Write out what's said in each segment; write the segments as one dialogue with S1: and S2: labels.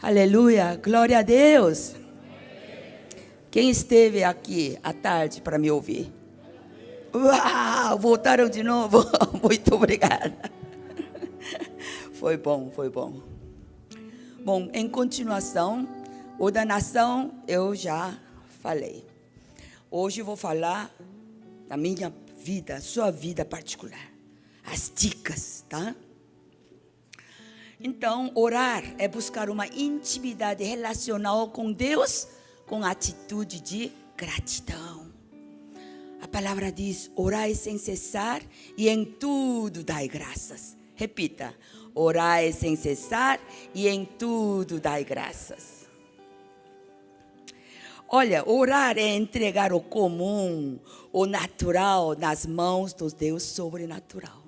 S1: Aleluia, glória a Deus. Quem esteve aqui à tarde para me ouvir? Uau, voltaram de novo. Muito obrigada. Foi bom, foi bom. Bom, em continuação, o da nação eu já falei. Hoje eu vou falar da minha vida, sua vida particular. As dicas, tá? Então, orar é buscar uma intimidade relacional com Deus com atitude de gratidão. A palavra diz: orai sem cessar e em tudo dai graças. Repita: orai sem cessar e em tudo dai graças. Olha, orar é entregar o comum, o natural nas mãos do Deus sobrenatural.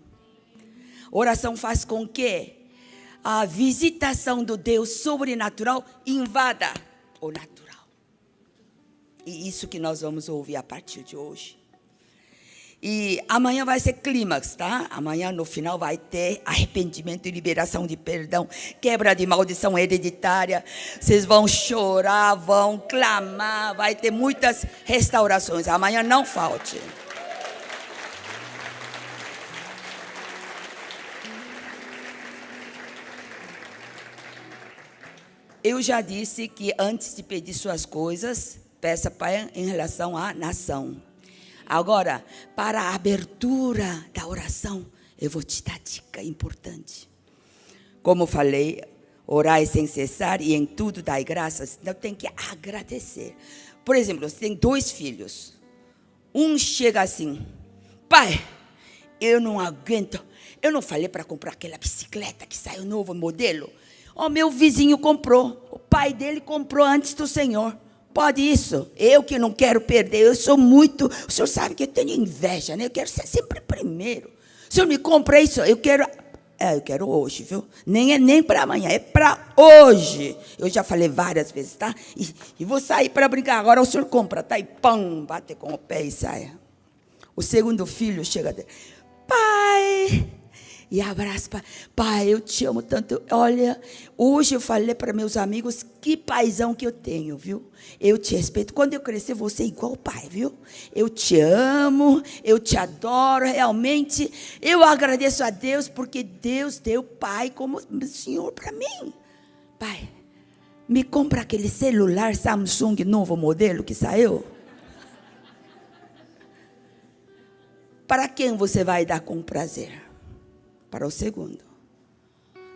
S1: Oração faz com que a visitação do Deus sobrenatural invada o natural. E isso que nós vamos ouvir a partir de hoje. E amanhã vai ser clímax, tá? Amanhã no final vai ter arrependimento e liberação de perdão, quebra de maldição hereditária. Vocês vão chorar, vão clamar, vai ter muitas restaurações. Amanhã não falte. Eu já disse que antes de pedir suas coisas, peça Pai em relação à nação. Agora, para a abertura da oração, eu vou te dar dica importante. Como falei, orai sem cessar e em tudo dai graças. Então tem que agradecer. Por exemplo, você tem 2 filhos. Um chega assim: pai, eu não aguento. Eu não falei para comprar aquela bicicleta que saiu novo modelo? O meu vizinho comprou, o pai dele comprou antes do Senhor. Pode isso? Eu que não quero perder, eu sou muito... O senhor sabe que eu tenho inveja, né? Eu quero ser sempre primeiro. O senhor me compra isso, eu quero hoje, viu? Nem para amanhã, é para hoje. Eu já falei várias vezes, tá? E vou sair para brincar, agora o senhor compra, tá? E pão, bate com o pé e sai. O segundo filho chega dele: pai... E abraça, pai, eu te amo tanto. Olha, hoje eu falei para meus amigos que paizão que eu tenho, viu? Eu te respeito. Quando eu crescer, você é igual o pai, viu? Eu te amo, eu te adoro. Realmente, eu agradeço a Deus porque Deus deu pai como Senhor para mim. Pai, me compra aquele celular Samsung novo modelo que saiu. Para quem você vai dar com prazer? Para o segundo.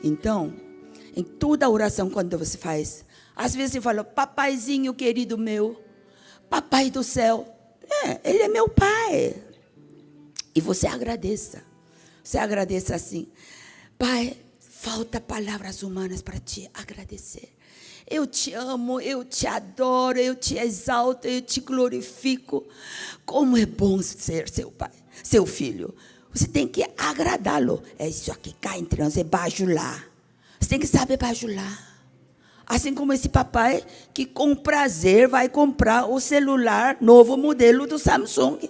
S1: Então, em toda oração, quando você faz, às vezes você fala: papaizinho querido meu, papai do céu, ele é meu pai. E você agradeça. Você agradeça assim: pai, falta palavras humanas para te agradecer. Eu te amo, eu te adoro, eu te exalto, eu te glorifico. Como é bom ser seu pai, seu filho. Você tem que agradá-lo. É isso aqui, cá entre nós, é bajular. Você tem que saber bajular. Assim como esse papai que com prazer vai comprar o celular novo modelo do Samsung.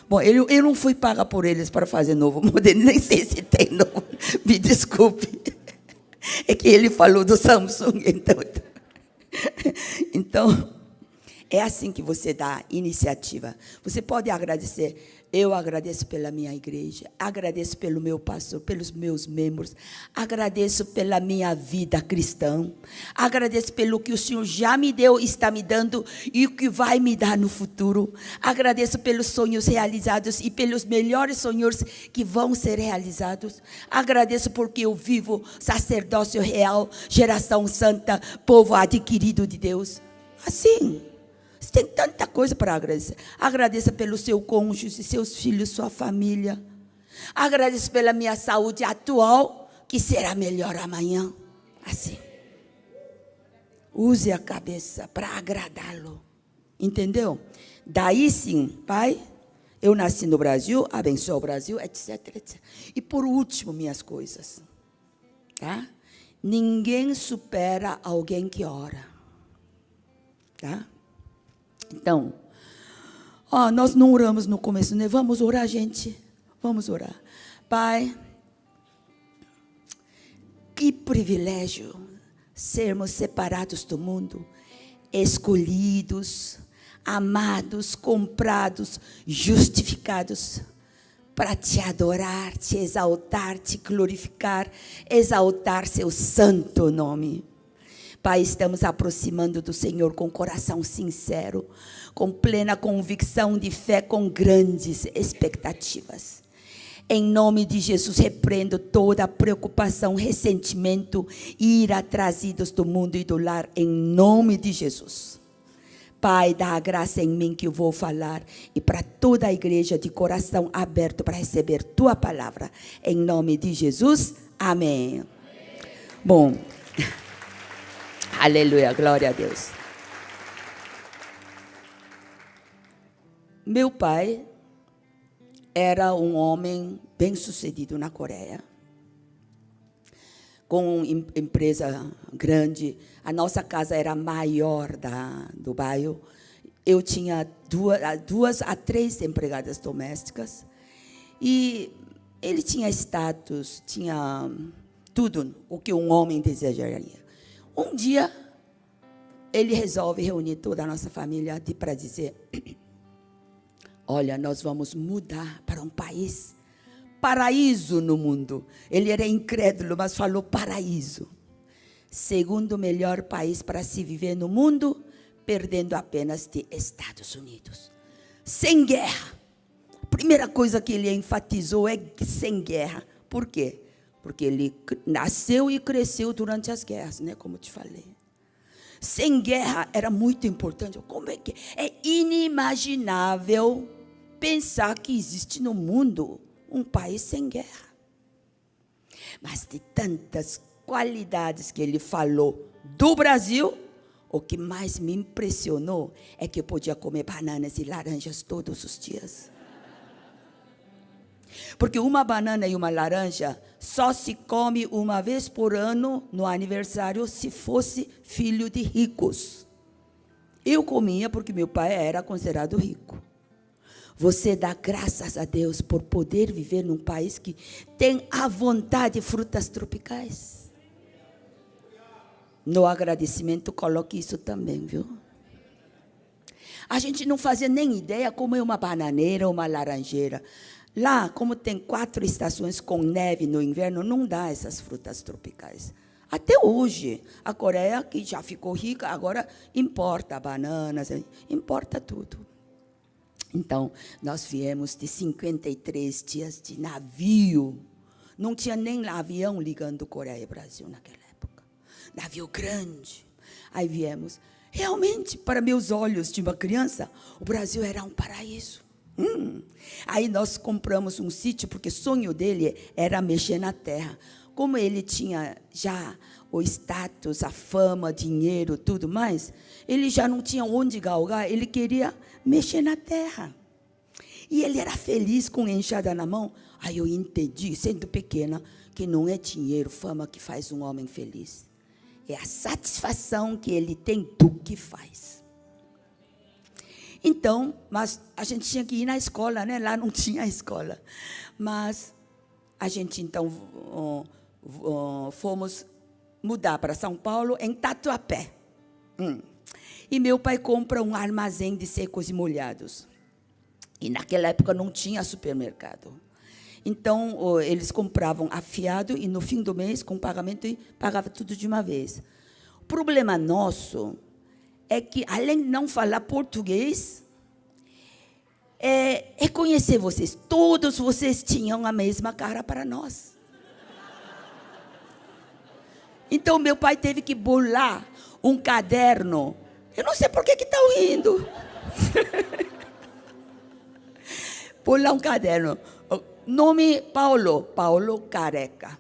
S1: Bom, eu não fui paga por eles para fazer novo modelo, nem sei se tem novo. Me desculpe. É que ele falou do Samsung, então é assim que você dá iniciativa. Você pode agradecer. Eu agradeço pela minha igreja, agradeço pelo meu pastor, pelos meus membros, agradeço pela minha vida cristã, agradeço pelo que o Senhor já me deu, está me dando e o que vai me dar no futuro. Agradeço pelos sonhos realizados e pelos melhores sonhos que vão ser realizados. Agradeço porque eu vivo sacerdócio real, geração santa, povo adquirido de Deus. Assim. Você tem tanta coisa para agradecer. Agradeça pelo seu cônjuge, seus filhos, sua família. Agradeço pela minha saúde atual, que será melhor amanhã. Assim. Use a cabeça para agradá-lo. Entendeu? Daí sim, pai, eu nasci no Brasil, abençoa o Brasil, etc, etc. E por último, minhas coisas. Tá? Ninguém supera alguém que ora. Tá? Então, nós não oramos no começo, né? Vamos orar, gente. Vamos orar. Pai, que privilégio sermos separados do mundo, escolhidos, amados, comprados, justificados, para te adorar, te exaltar, te glorificar, exaltar seu santo nome. Pai, estamos aproximando do Senhor com coração sincero, com plena convicção de fé, com grandes expectativas. Em nome de Jesus, repreendo toda preocupação, ressentimento, ira trazidos do mundo e do lar, em nome de Jesus. Pai, dá a graça em mim que eu vou falar e para toda a igreja de coração aberto para receber tua palavra. Em nome de Jesus, amém. Bom, aleluia, glória a Deus. Meu pai era um homem bem-sucedido na Coreia, com uma empresa grande. A nossa casa era a maior do bairro. Eu tinha 2 a 3 empregadas domésticas. E ele tinha status, tinha tudo o que um homem desejaria. Um dia, ele resolve reunir toda a nossa família para dizer: olha, nós vamos mudar para um país, paraíso no mundo. Ele era incrédulo, mas falou paraíso. Segundo melhor país para se viver no mundo, perdendo apenas de Estados Unidos. Sem guerra. A primeira coisa que ele enfatizou é sem guerra. Por quê? Porque ele nasceu e cresceu durante as guerras, né? Como eu te falei. Sem guerra era muito importante. Como é que é inimaginável pensar que existe no mundo um país sem guerra? Mas de tantas qualidades que ele falou do Brasil, o que mais me impressionou é que eu podia comer bananas e laranjas todos os dias. Porque uma banana e uma laranja só se come uma vez por ano no aniversário se fosse filho de ricos. Eu comia porque meu pai era considerado rico. Você dá graças a Deus por poder viver num país que tem à vontade frutas tropicais. No agradecimento, coloque isso também, viu? A gente não fazia nem ideia como é uma bananeira ou uma laranjeira. Lá, como tem 4 estações com neve no inverno, não dá essas frutas tropicais. Até hoje, a Coreia, que já ficou rica, agora importa bananas, importa tudo. Então, nós viemos de 53 dias de navio. Não tinha nem avião ligando Coreia e Brasil naquela época. Navio grande. Aí viemos. Realmente, para meus olhos de uma criança, o Brasil era um paraíso. Aí nós compramos um sítio, porque o sonho dele era mexer na terra. Como ele tinha já o status, a fama, dinheiro, tudo mais, ele já não tinha onde galgar, ele queria mexer na terra. E ele era feliz com enxada na mão. Aí eu entendi, sendo pequena, que não é dinheiro, fama que faz um homem feliz. É a satisfação que ele tem do que faz. Então, mas a gente tinha que ir na escola, né? Lá não tinha escola. Mas a gente, então, fomos mudar para São Paulo, em Tatuapé. E meu pai compra um armazém de secos e molhados. E naquela época não tinha supermercado. Então, eles compravam afiado e no fim do mês, com pagamento, pagava tudo de uma vez. O problema nosso é que, além de não falar português, é conhecer vocês. Todos vocês tinham a mesma cara para nós. Então, meu pai teve que bolar um caderno. Eu não sei por que estão rindo. Bolar um caderno. Nome Paulo, Paulo careca.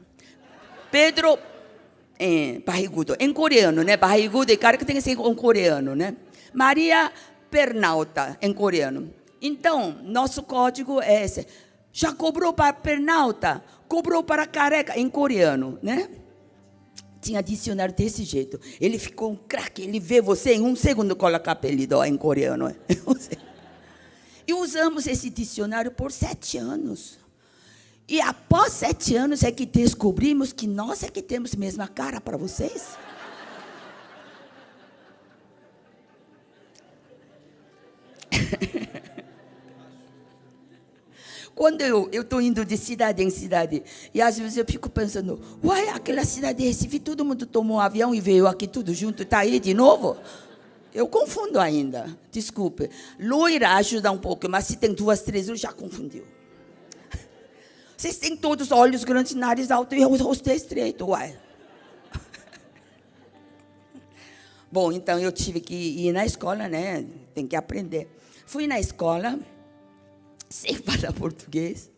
S1: Pedro, barrigudo, em coreano, né? Barrigudo e careca tem que ser em coreano, né? Maria Pernalta, em coreano. Então, nosso código é esse. Já cobrou para Pernalta, cobrou para careca, em coreano, né? Tinha dicionário desse jeito. Ele ficou um craque, ele vê você em 1 segundo coloca apelido, em coreano. E usamos esse dicionário por 7 anos. E após 7 anos é que descobrimos que nós é que temos a mesma cara para vocês. quando eu estou indo de cidade em cidade, e às vezes eu fico pensando, uai, aquela cidade de Recife, todo mundo tomou um avião e veio aqui tudo junto, está aí de novo? Eu confundo ainda, desculpe. Loira ajuda um pouco, mas se tem 2, 3, eu já confundiu. Vocês têm todos olhos grandes, nariz alto e o rosto estreito, uai. Bom, então eu tive que ir na escola, né? Tem que aprender. Fui na escola, sem falar português,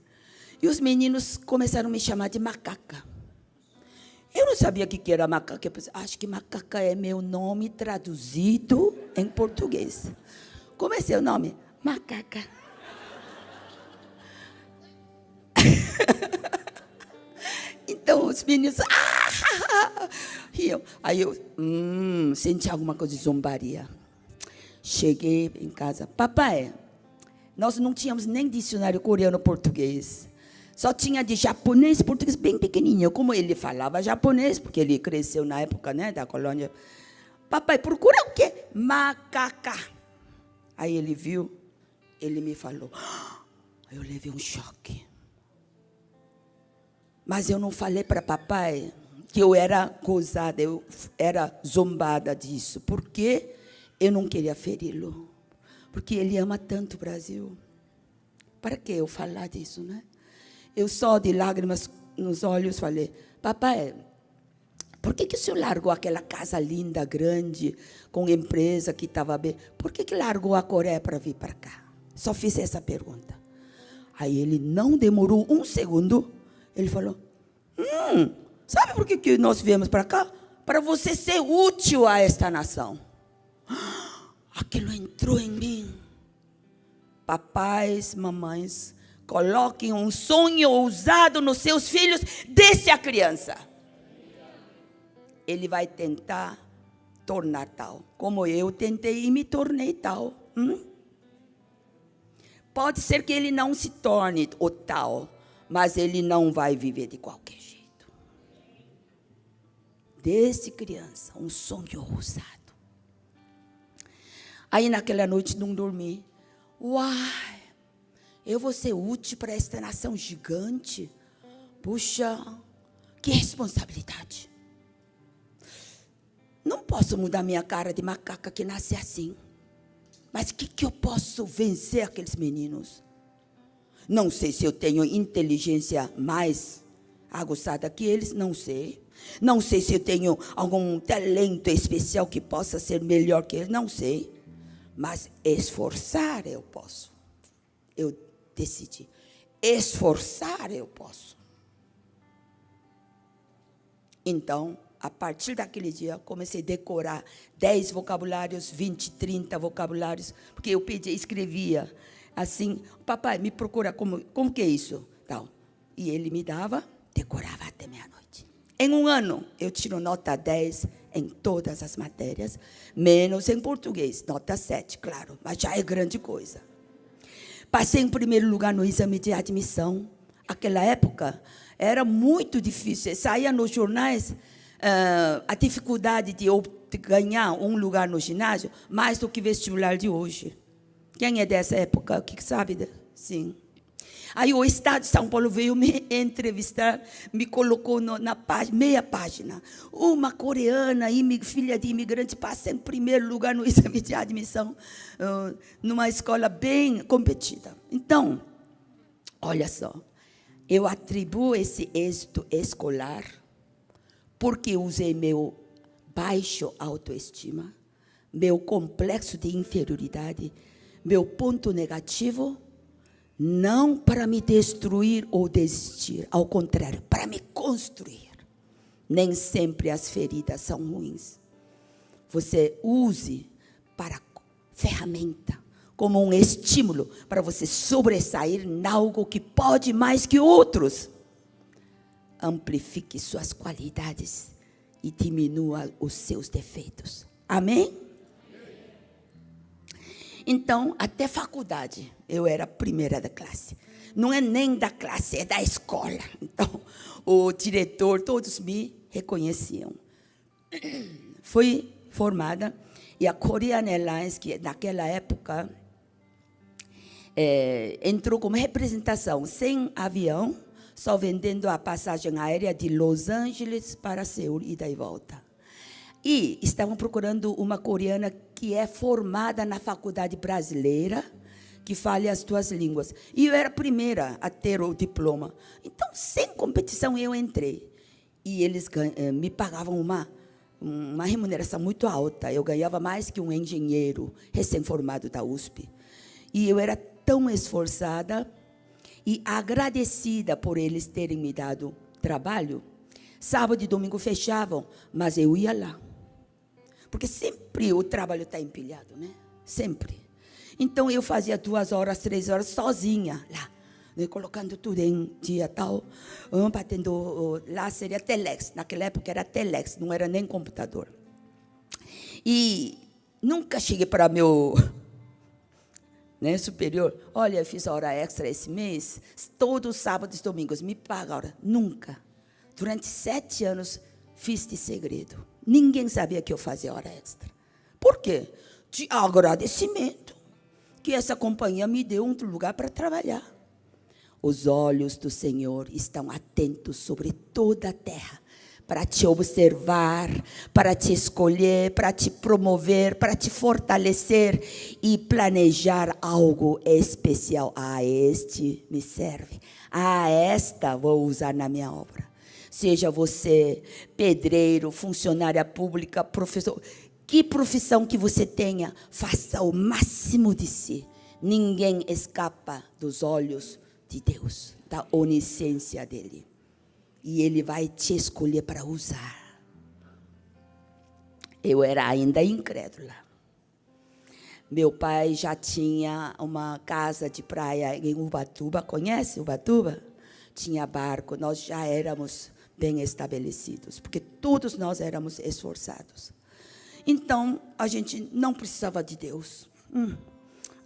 S1: e os meninos começaram a me chamar de macaca. Eu não sabia o que era macaca. Eu pensei, acho que macaca é meu nome traduzido em português. Comecei o nome, macaca. Então os meninos riam. Aí eu senti alguma coisa de zombaria. Cheguei em casa, papai, nós não tínhamos nem dicionário coreano-português. Só tinha de japonês, português bem pequenininho. Como ele falava japonês, porque ele cresceu na época, né, da colônia. Papai, procura o quê? Macaca. Aí ele viu, ele me falou. Aí eu levei um choque. Mas eu não falei para papai que eu era gozada, eu era zombada disso. Porque eu não queria feri-lo. Porque ele ama tanto o Brasil. Para que eu falar disso, né? Eu só de lágrimas nos olhos falei, papai, por que o senhor largou aquela casa linda, grande, com empresa que estava bem? Por que largou a Coreia para vir para cá? Só fiz essa pergunta. Aí ele não demorou um segundo, ele falou, sabe por que nós viemos para cá? Para você ser útil a esta nação. Aquilo entrou em mim. Papais, mamães, coloquem um sonho ousado nos seus filhos, desde a criança. Ele vai tentar tornar tal, como eu tentei e me tornei tal. Pode ser que ele não se torne o tal, mas ele não vai viver de qualquer jeito. Desde criança, um sonho ousado. Aí naquela noite não dormi. Uai, eu vou ser útil para esta nação gigante? Puxa, que responsabilidade. Não posso mudar minha cara de macaca que nasce assim. Mas o que eu posso vencer aqueles meninos? Não sei se eu tenho inteligência mais aguçada que eles, não sei. Não sei se eu tenho algum talento especial que possa ser melhor que eles, não sei. Mas esforçar eu posso. Eu decidi. Esforçar eu posso. Então, a partir daquele dia, comecei a decorar 10 vocabulários, 20, 30 vocabulários, porque eu escrevia assim, papai, me procura, como que é isso? Tal. E ele me dava, decorava até meia-noite. Em um ano, eu tiro nota 10 em todas as matérias, menos em português, nota 7, claro, mas já é grande coisa. Passei em primeiro lugar no exame de admissão. Aquela época, era muito difícil, saía nos jornais a dificuldade de ganhar um lugar no ginásio, mais do que vestibular de hoje. Quem é dessa época? O que sabe? Sim. Aí o Estado de São Paulo veio me entrevistar, me colocou na meia página. Uma coreana, filha de imigrante, passa em primeiro lugar no exame de admissão, numa escola bem competida. Então, olha só, eu atribuo esse êxito escolar porque usei meu baixo autoestima, meu complexo de inferioridade, meu ponto negativo, não para me destruir ou desistir, ao contrário, para me construir. Nem sempre as feridas são ruins. Você use para ferramenta, como um estímulo para você sobressair em algo que pode mais que outros. Amplifique suas qualidades e diminua os seus defeitos. Amém? Então, até faculdade, eu era a primeira da classe. Não é nem da classe, é da escola. Então, o diretor, todos me reconheciam. Fui formada, e a Korean Airlines, que naquela época entrou como representação, sem avião, só vendendo a passagem aérea de Los Angeles para Seul, ida e volta. E estavam procurando uma coreana que é formada na faculdade brasileira, que fale as duas línguas. E eu era a primeira a ter o diploma. Então, sem competição, eu entrei. E eles me pagavam uma remuneração muito alta. Eu ganhava mais que um engenheiro recém-formado da USP. E eu era tão esforçada e agradecida por eles terem me dado trabalho. Sábado e domingo fechavam, mas eu ia lá. Porque sempre o trabalho está empilhado, né? Sempre. Então, eu fazia 2 horas, 3 horas, sozinha lá, né? Colocando tudo em dia tal, batendo, lá seria telex, naquela época era telex, não era nem computador. E nunca cheguei para meu superior, olha, eu fiz hora extra esse mês, todos os sábados e domingos, me paga hora. Nunca. Durante 7 anos, fiz de segredo. Ninguém sabia que eu fazia hora extra. Por quê? De agradecimento, que essa companhia me deu um lugar para trabalhar. Os olhos do Senhor estão atentos sobre toda a terra, para te observar, para te escolher, para te promover, para te fortalecer e planejar algo especial. Este me serve. Esta vou usar na minha obra. Seja você pedreiro, funcionária pública, professor, que profissão que você tenha, faça o máximo de si. Ninguém escapa dos olhos de Deus, da onisciência dele. E ele vai te escolher para usar. Eu era ainda incrédula. Meu pai já tinha uma casa de praia em Ubatuba. Conhece Ubatuba? Tinha barco, nós já éramos bem estabelecidos, porque todos nós éramos esforçados. Então, a gente não precisava de Deus.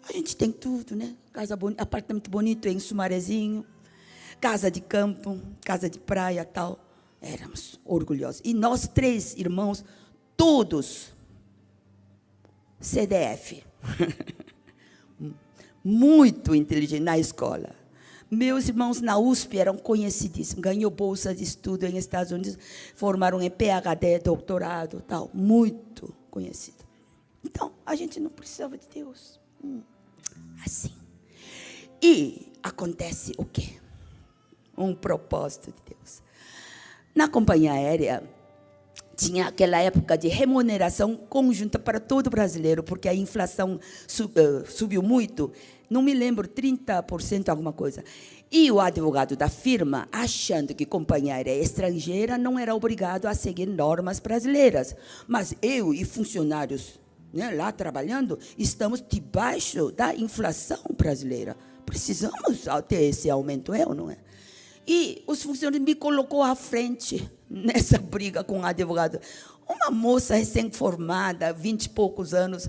S1: A gente tem tudo, né? Apartamento bonito em Sumarezinho, casa de campo, casa de praia, tal. Éramos orgulhosos. E nós 3 irmãos, todos CDF. Muito inteligente na escola. Meus irmãos na USP eram conhecidíssimos. Ganhou bolsa de estudo em Estados Unidos, formaram em PhD, doutorado, tal. Muito conhecido. Então, a gente não precisava de Deus. Assim. E acontece o quê? Um propósito de Deus. Na companhia aérea, tinha aquela época de remuneração conjunta para todo brasileiro, porque a inflação subiu muito, não me lembro, 30%, alguma coisa. E o advogado da firma, achando que companhia aérea estrangeira não era obrigado a seguir normas brasileiras. Mas eu e funcionários, né, lá trabalhando, estamos debaixo da inflação brasileira. Precisamos ter esse aumento, não é? E os funcionários me colocou à frente nessa briga com o advogado. Uma moça recém-formada, 20 e poucos anos,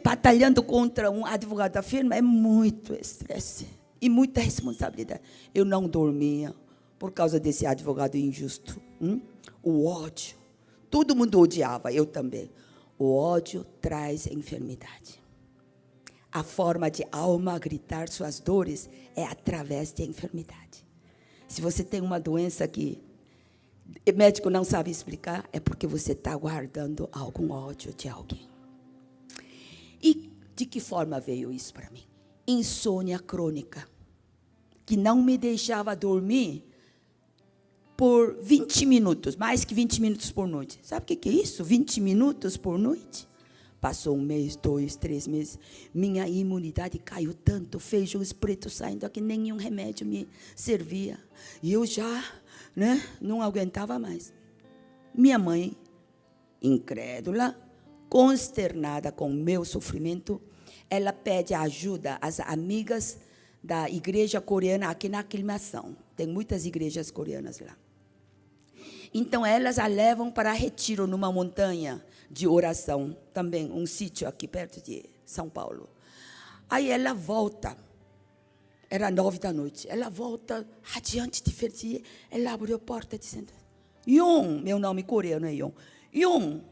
S1: batalhando contra um advogado da firma, é muito estresse e muita responsabilidade. Eu não dormia por causa desse advogado injusto. O ódio. Todo mundo odiava, eu também. O ódio traz enfermidade. A forma de a alma gritar suas dores é através de enfermidade. Se você tem uma doença que o médico não sabe explicar, é porque você está guardando algum ódio de alguém. E de que forma veio isso para mim? Insônia crônica, que não me deixava dormir por 20 minutos, mais que 20 minutos por noite. Sabe o que é isso? 20 minutos por noite? Passou 1 mês, 2, 3 meses, minha imunidade caiu tanto, feijões pretos saindo aqui, nenhum remédio me servia. E eu já, não aguentava mais. Minha mãe, incrédula, consternada com o meu sofrimento, ela pede ajuda às amigas da igreja coreana aqui na Aclimação. Tem muitas igrejas coreanas lá. Então, elas a levam para retiro numa montanha de oração, também um sítio aqui perto de São Paulo. Aí ela volta, era 9 da noite, ela volta radiante, diferente, ela abriu a porta dizendo, Yong, meu nome coreano é Yong, Yong,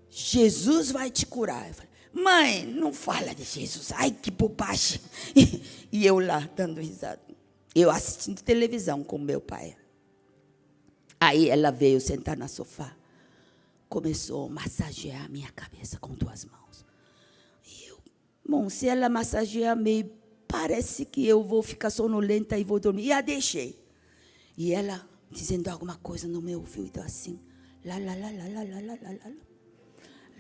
S1: Jesus vai te curar. Eu falei, mãe, não fala de Jesus. Ai, que bobagem. E eu lá, dando risada. Eu assistindo televisão com meu pai. Aí ela veio sentar no sofá. Começou a massagear a minha cabeça com 2 mãos. E eu, bom, se ela massagear meio, parece que eu vou ficar sonolenta e vou dormir. E a deixei. E ela dizendo alguma coisa no meu ouvido assim. Lá, lá, lá, lá, lá, lá, lá, lá, lá.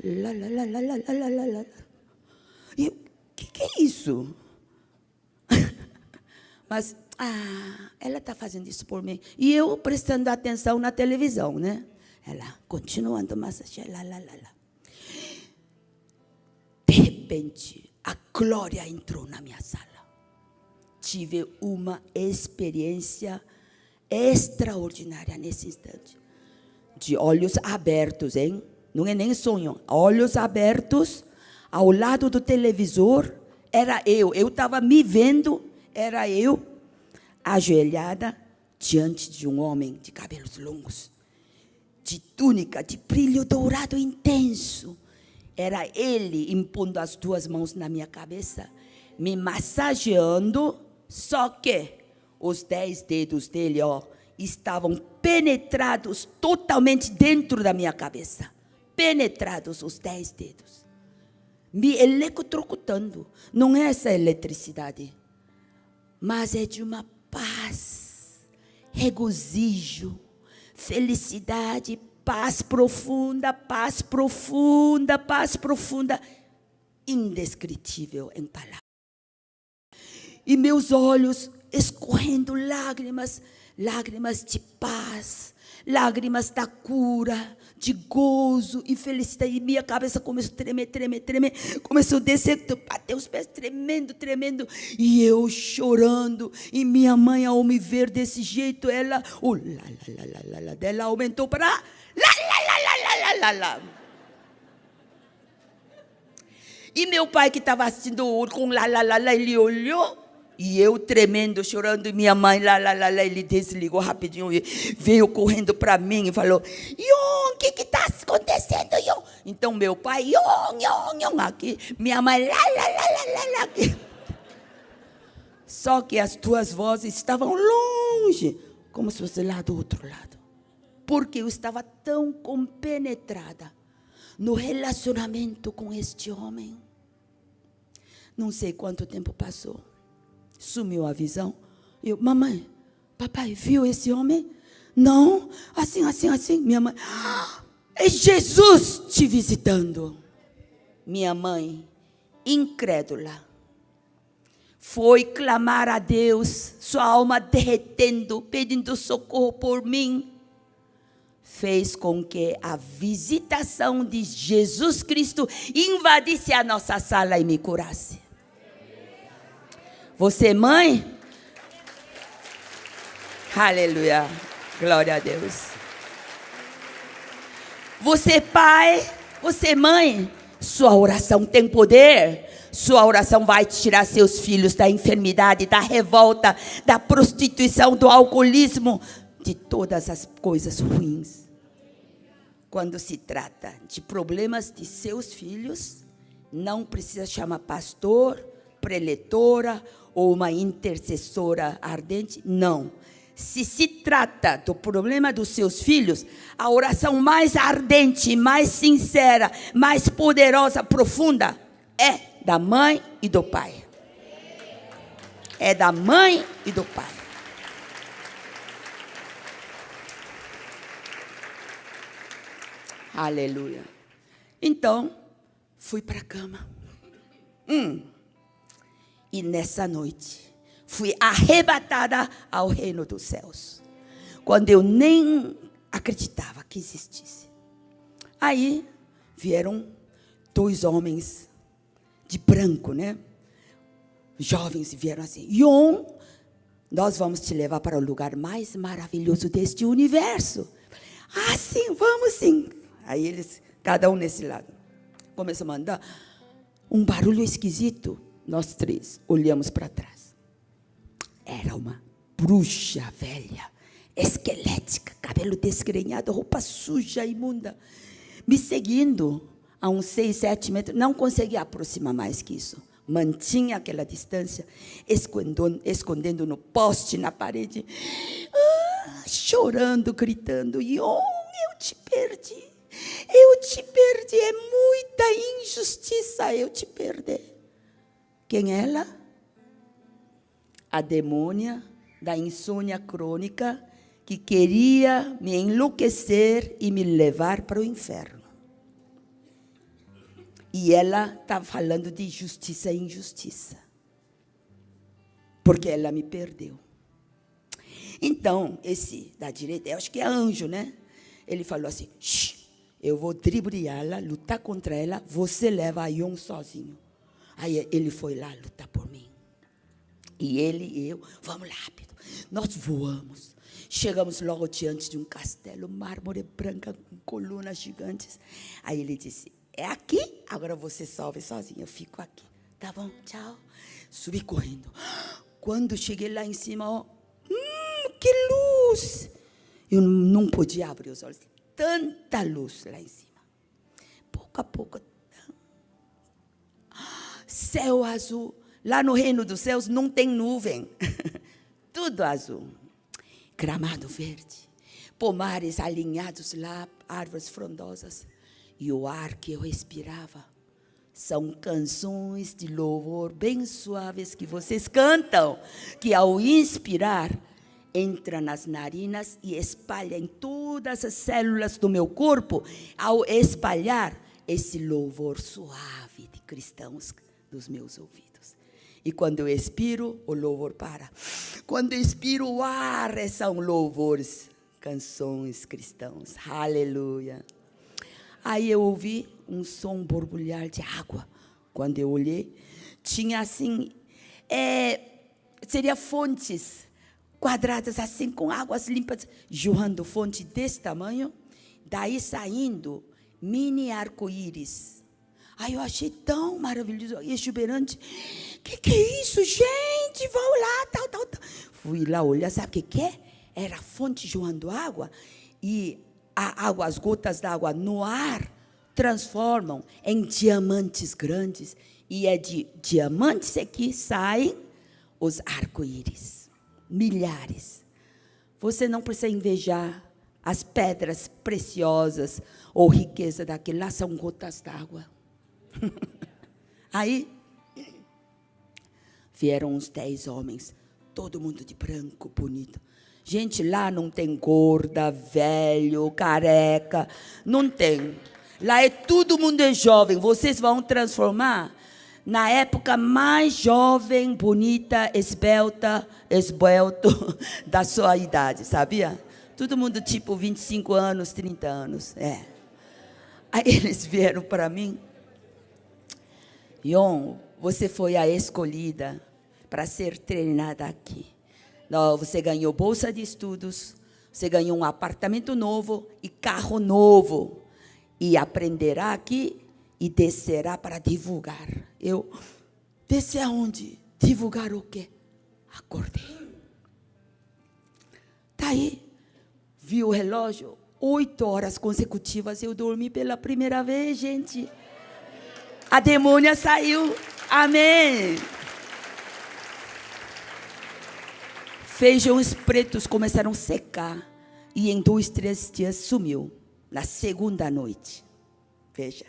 S1: Lá, lá, lá, lá, lá, lá, lá, lá. E eu, que é isso? Mas, ela está fazendo isso por mim. E eu prestando atenção na televisão, né? Ela continuando a massagear, lá, lá, lá, lá. De repente, a glória entrou na minha sala. Tive uma experiência extraordinária nesse instante. De olhos abertos, hein? Não é nem sonho. Olhos abertos, ao lado do televisor, era eu. Eu estava me vendo, era eu, ajoelhada, diante de um homem de cabelos longos, de túnica, de brilho dourado intenso. Era ele impondo as 2 mãos na minha cabeça, me massageando, só que os 10 dedos dele, estavam penetrados totalmente dentro da minha cabeça. Penetrados os 10 dedos. Me eletrocutando. Não é essa eletricidade, mas é de uma paz, regozijo, felicidade, paz profunda, paz profunda, paz profunda, indescritível em palavras. E meus olhos escorrendo lágrimas, lágrimas de paz, lágrimas da cura, de gozo e felicidade. E minha cabeça começou a tremer, tremer, tremer. Começou a descer, bater os pés, tremendo, tremendo. E eu chorando. E minha mãe, ao me ver desse jeito, ela, dela aumentou para lá. E meu pai, que estava assistindo com ele olhou. E eu tremendo, chorando, e minha mãe, ele desligou rapidinho e veio correndo para mim e falou: Yon, o que está acontecendo, Yon? Então meu pai, Yon, aqui, minha mãe, lá, aqui. Só que as 2 vozes estavam longe, como se fosse lá do outro lado. Porque eu estava tão compenetrada no relacionamento com este homem. Não sei quanto tempo passou. Sumiu a visão. Eu, mamãe, papai viu esse homem? Não, assim. Minha mãe, é Jesus te visitando. Minha mãe, incrédula, foi clamar a Deus, sua alma derretendo, pedindo socorro por mim. Fez com que a visitação de Jesus Cristo invadisse a nossa sala e me curasse. Você, mãe? Aleluia. Glória a Deus. Você, pai? Você, mãe? Sua oração tem poder. Sua oração vai tirar seus filhos da enfermidade, da revolta, da prostituição, do alcoolismo, de todas as coisas ruins. Quando se trata de problemas de seus filhos, não precisa chamar pastor, preletora ou uma intercessora ardente, não. Se trata do problema dos seus filhos, a oração mais ardente, mais sincera, mais poderosa, profunda, é da mãe e do pai. É da mãe e do pai. Aleluia. Então, fui para a cama. E nessa noite, fui arrebatada ao reino dos céus. Quando eu nem acreditava que existisse. Aí, vieram 2 homens de branco, né? Jovens vieram assim: Yon, nós vamos te levar para o lugar mais maravilhoso deste universo. Ah, sim, vamos sim. Aí eles, cada um nesse lado, começou a mandar um barulho esquisito. Nós 3 olhamos para trás. Era uma bruxa velha, esquelética, cabelo desgrenhado, roupa suja, imunda, me seguindo. a uns 6, 7 metros, não conseguia aproximar mais que isso. Mantinha aquela distância, escondendo no poste, na parede, chorando, gritando: Yon, eu te perdi, é muita injustiça eu te perder. Quem é ela? A demônia da insônia crônica, que queria me enlouquecer e me levar para o inferno. E ela está falando de justiça e injustiça, porque ela me perdeu. Então, esse da direita, eu acho que é anjo, né? Ele falou assim: eu vou dribliá-la, lutar contra ela, você leva a Yon sozinho. Aí ele foi lá lutar por mim. E ele e eu, vamos lá, rápido. Nós voamos. Chegamos logo diante de um castelo, mármore branca, com colunas gigantes. Aí ele disse: é aqui? Agora você sobe sozinho, eu fico aqui. Tá bom, tchau. Subi correndo. Quando cheguei lá em cima, ó, que luz! Eu não podia abrir os olhos. Tanta luz lá em cima. Pouco a pouco. Céu azul. Lá no reino dos céus não tem nuvem. Tudo azul. Gramado verde. Pomares alinhados lá, árvores frondosas. E o ar que eu respirava são canções de louvor bem suaves que vocês cantam, que ao inspirar, entra nas narinas e espalha em todas as células do meu corpo, ao espalhar esse louvor suave de cristãos dos meus ouvidos. E quando eu expiro, o louvor para. Quando eu expiro o ar, são louvores, canções cristãos. Aleluia. Aí eu ouvi um som borbulhar de água. Quando eu olhei, tinha assim, seria fontes quadradas assim, com águas limpas, jorrando, fonte desse tamanho, daí saindo mini arco-íris. Aí eu achei tão maravilhoso e exuberante. Que é isso, gente? Vamos lá, tal. Fui lá olhar, sabe o que é? Era a fonte jorrando água, e a água, as gotas d'água no ar transformam em diamantes grandes, e é de diamantes que saem os arco-íris, milhares. Você não precisa invejar as pedras preciosas ou riqueza daquele, lá são gotas d'água. Aí vieram uns 10 homens, todo mundo de branco, bonito. Gente, lá não tem gorda, velho, careca, não tem. Lá todo mundo é jovem. Vocês vão transformar na época mais jovem, bonita, esbelto da sua idade, sabia? Todo mundo tipo 25 anos, 30 anos. Aí eles vieram para mim: Yon, você foi a escolhida para ser treinada aqui. Você ganhou bolsa de estudos, você ganhou um apartamento novo e carro novo. E aprenderá aqui e descerá para divulgar. Eu, descer aonde? Divulgar o quê? Acordei. Está aí, vi o relógio, 8 horas consecutivas eu dormi pela primeira vez, gente. A demônia saiu, amém. Feijões pretos começaram a secar, e em 2, 3 dias sumiu. Na segunda noite, veja,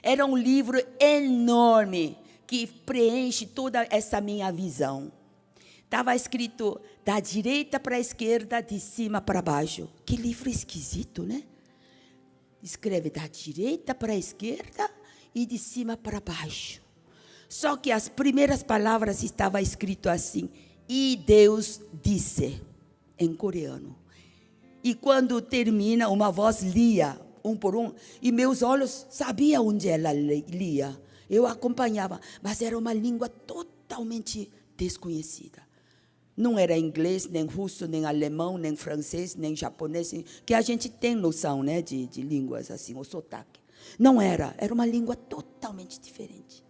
S1: era um livro enorme que preenche toda essa minha visão. Estava escrito da direita para a esquerda, de cima para baixo. Que livro esquisito, né? Escreve da direita para a esquerda e de cima para baixo. Só que as primeiras palavras estavam escrito assim: e Deus disse, em coreano. E quando termina, uma voz lia, um por um, e meus olhos sabiam onde ela lia. Eu acompanhava, mas era uma língua totalmente desconhecida. Não era inglês, nem russo, nem alemão, nem francês, nem japonês, que a gente tem noção, né, de línguas assim, o sotaque. Não era, era uma língua totalmente diferente.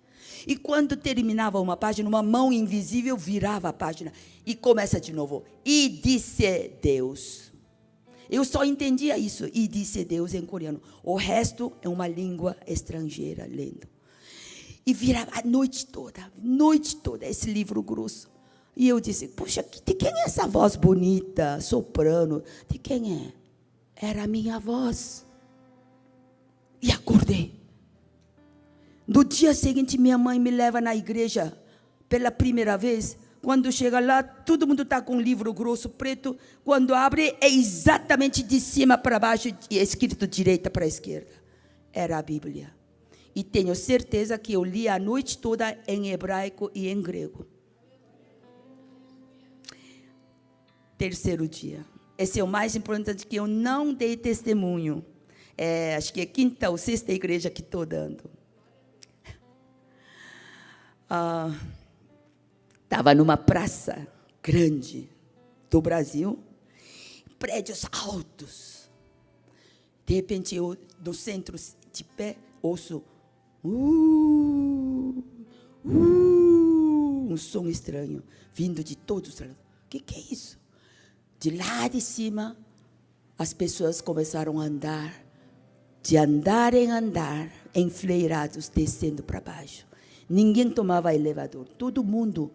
S1: E quando terminava uma página, uma mão invisível virava a página e começa de novo. E disse Deus. Eu só entendia isso. E disse Deus em coreano. O resto é uma língua estrangeira, lendo. E virava a noite toda, esse livro grosso. E eu disse, puxa, de quem é essa voz bonita, soprano? De quem é? Era a minha voz. E acordei. No dia seguinte, minha mãe me leva na igreja pela primeira vez. Quando chega lá, todo mundo está com um livro grosso, preto. Quando abre, é exatamente de cima para baixo, escrito direita para a esquerda. Era a Bíblia. E tenho certeza que eu li a noite toda em hebraico e em grego. Terceiro dia. Esse é o mais importante, que eu não dei testemunho. Acho que é quinta ou sexta igreja que estou dando. Estava numa praça grande do Brasil, prédios altos. De repente, eu, no centro, de pé, ouço um som estranho, vindo de todos os lados. O que é isso? De lá de cima, as pessoas começaram a andar, de andar em andar, enfileirados, descendo para baixo. Ninguém tomava elevador, todo mundo,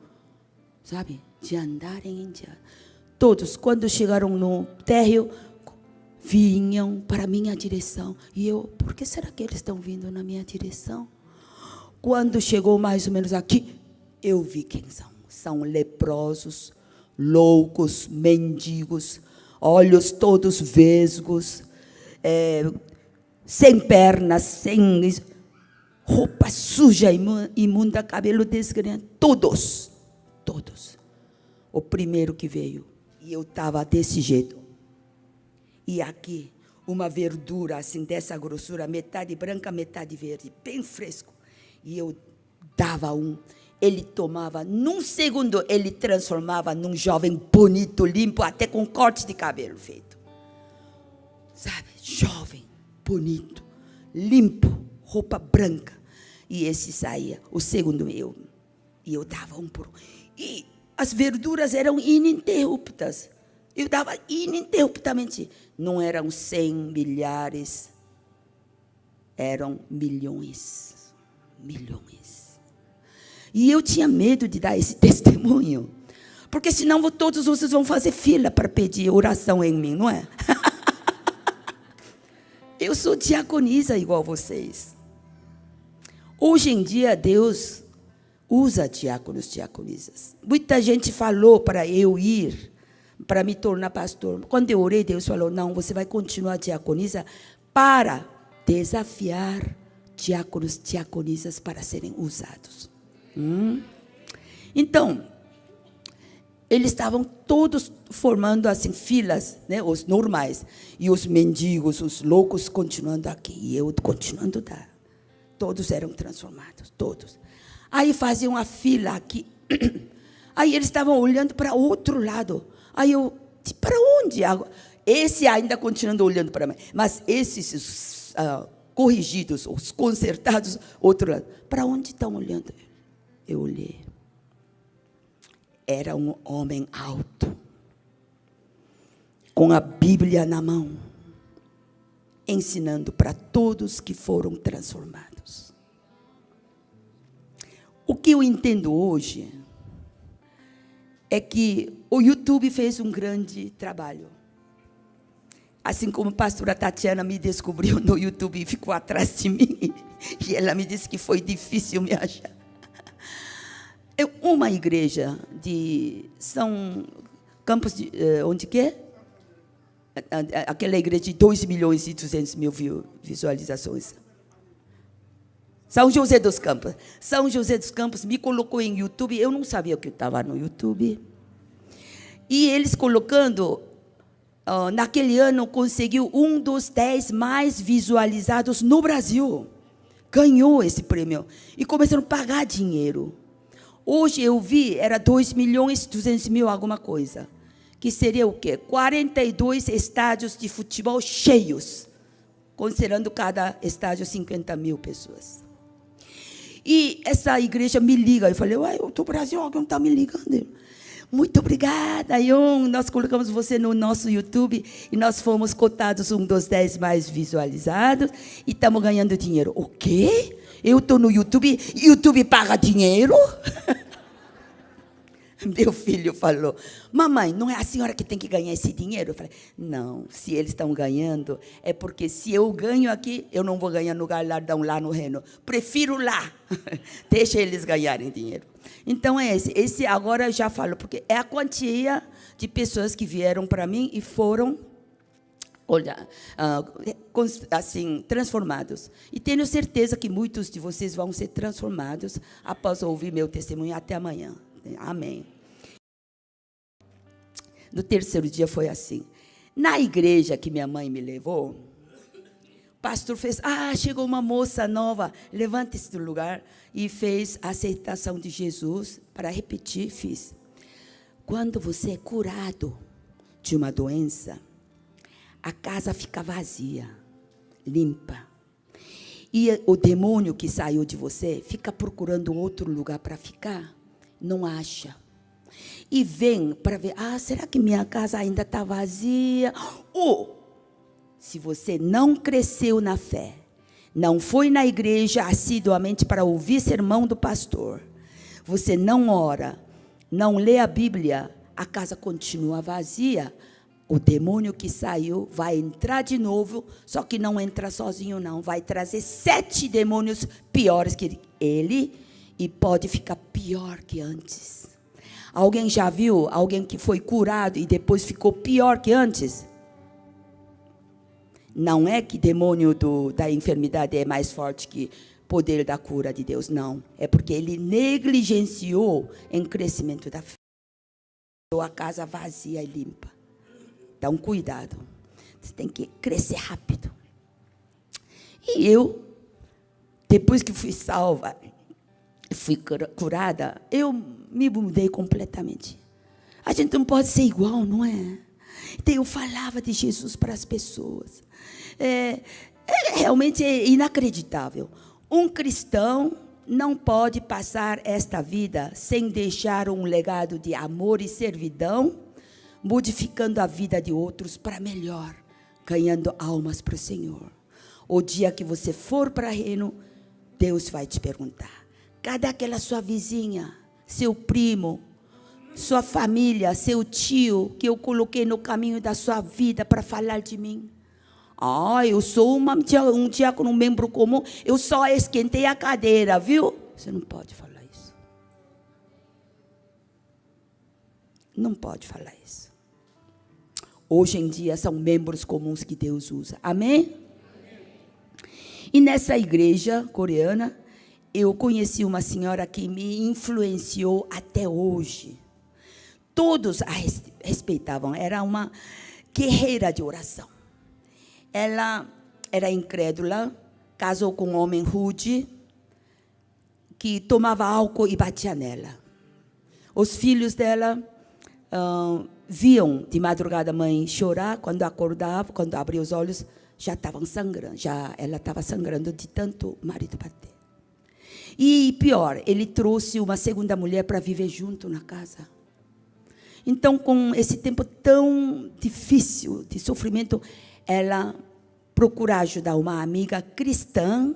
S1: sabe, de andar em andar. Todos, quando chegaram no térreo, vinham para a minha direção. E eu, por que será que eles estão vindo na minha direção? Quando chegou mais ou menos aqui, eu vi quem são. São leprosos, loucos, mendigos, olhos todos vesgos, sem pernas, sem roupa suja, imunda, cabelo desgrenhado, todos. O primeiro que veio, e eu estava desse jeito. E aqui, uma verdura assim, dessa grossura, metade branca, metade verde, bem fresco. E eu dava ele tomava, num segundo, ele transformava num jovem bonito, limpo, até com corte de cabelo feito. Sabe, jovem, bonito, limpo, roupa branca. E esse saía, o segundo eu. E eu dava um por um. E as verduras eram ininterruptas. Eu dava ininterruptamente. Não eram 100 milhares, eram milhões. E eu tinha medo de dar esse testemunho, porque senão todos vocês vão fazer fila para pedir oração em mim, não é? Eu sou diaconisa igual vocês. Hoje em dia, Deus usa diáconos, diaconisas. Muita gente falou para eu ir, para me tornar pastor. Quando eu orei, Deus falou, não, você vai continuar diaconisa para desafiar diáconos, diaconisas para serem usados. Então, eles estavam todos formando assim filas, né, os normais, e os mendigos, os loucos continuando aqui, e eu continuando lá. Todos eram transformados, todos. Aí faziam a fila aqui. Aí eles estavam olhando para o outro lado. Aí eu, para onde? Esse ainda continuando olhando para mim, mas esses corrigidos, os consertados, outro lado. Para onde estão olhando? Eu olhei. Era um homem alto, com a Bíblia na mão, ensinando para todos que foram transformados. O que eu entendo hoje é que o YouTube fez um grande trabalho. Assim como a pastora Tatiana me descobriu no YouTube e ficou atrás de mim, e ela me disse que foi difícil me achar. Uma igreja de São Campos, onde que é? Aquela igreja de 2.200.000 visualizações. São José dos Campos. São José dos Campos me colocou em YouTube, eu não sabia que eu estava no YouTube. E eles colocando, naquele ano, conseguiu um dos 10 mais visualizados no Brasil. Ganhou esse prêmio. E começaram a pagar dinheiro. Hoje eu vi, era 2.200.000 alguma coisa. Que seria o quê? 42 estádios de futebol cheios. Considerando cada estádio 50.000 pessoas. E essa igreja me liga. Eu falei, uai, eu estou no Brasil, alguém está me ligando. Muito obrigada, Yon. Nós colocamos você no nosso YouTube e nós fomos cotados um dos 10 mais visualizados e estamos ganhando dinheiro. O quê? Eu estou no YouTube, YouTube paga dinheiro? Meu filho falou, mamãe, não é a senhora que tem que ganhar esse dinheiro? Eu falei, não, se eles estão ganhando, é porque se eu ganho aqui, eu não vou ganhar no galardão lá no reino. Prefiro lá. Deixa eles ganharem dinheiro. Então é esse. Esse agora eu já falo, porque é a quantia de pessoas que vieram para mim e foram, olha, assim, transformados. E tenho certeza que muitos de vocês vão ser transformados após ouvir meu testemunho até amanhã. Amém. No terceiro dia foi assim. Na igreja que minha mãe me levou, o pastor fez, chegou uma moça nova, levante-se do lugar, e fez a aceitação de Jesus. Para repetir, fiz. Quando você é curado de uma doença, a casa fica vazia, limpa. E o demônio que saiu de você fica procurando outro lugar para ficar, não acha. E vem para ver, será que minha casa ainda está vazia? Ou, se você não cresceu na fé, não foi na igreja assiduamente para ouvir sermão do pastor, você não ora, não lê a Bíblia, a casa continua vazia, o demônio que saiu vai entrar de novo, só que não entra sozinho não, vai trazer 7 demônios piores que ele, e pode ficar pior que antes. Alguém já viu alguém que foi curado e depois ficou pior que antes? Não é que demônio da enfermidade é mais forte que poder da cura de Deus, não. É porque ele negligenciou em crescimento da fé. A casa vazia e limpa. Então, cuidado. Você tem que crescer rápido. E eu, depois que fui salva, fui curada, eu me mudei completamente. A gente não pode ser igual, não é? Então, eu falava de Jesus para as pessoas. Realmente é inacreditável. Um cristão não pode passar esta vida sem deixar um legado de amor e servidão, modificando a vida de outros para melhor, ganhando almas para o Senhor. O dia que você for para o reino, Deus vai te perguntar, cadê aquela sua vizinha, seu primo, sua família, seu tio, que eu coloquei no caminho da sua vida para falar de mim? Eu sou um diácono, um membro comum, eu só esquentei a cadeira, viu? Você não pode falar isso. Não pode falar isso. Hoje em dia são membros comuns que Deus usa. Amém? E nessa igreja coreana, eu conheci uma senhora que me influenciou até hoje. Todos a respeitavam, era uma guerreira de oração. Ela era incrédula, casou com um homem rude, que tomava álcool e batia nela. Os filhos dela viam de madrugada a mãe chorar, quando acordava, quando abria os olhos, já estavam sangrando, ela estava sangrando de tanto o marido bater. E pior, ele trouxe uma segunda mulher para viver junto na casa. Então, com esse tempo tão difícil de sofrimento, ela procura ajudar uma amiga cristã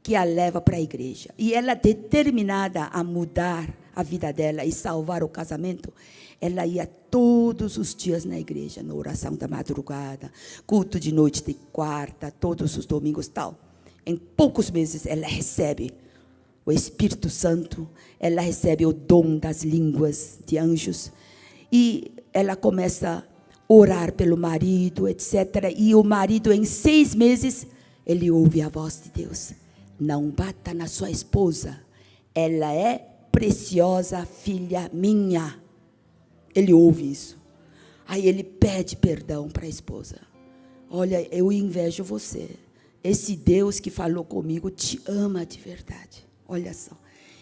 S1: que a leva para a igreja. E ela, determinada a mudar a vida dela e salvar o casamento, ela ia todos os dias na igreja, na oração da madrugada, culto de noite de quarta, todos os domingos, tal. Em poucos meses, ela recebe o Espírito Santo, ela recebe o dom das línguas de anjos, e ela começa a orar pelo marido, etc. E o marido, em 6 meses, ele ouve a voz de Deus. Não bata na sua esposa, ela é preciosa filha minha. Ele ouve isso. Aí ele pede perdão para a esposa. Olha, eu invejo você. Esse Deus que falou comigo te ama de verdade. Olha só.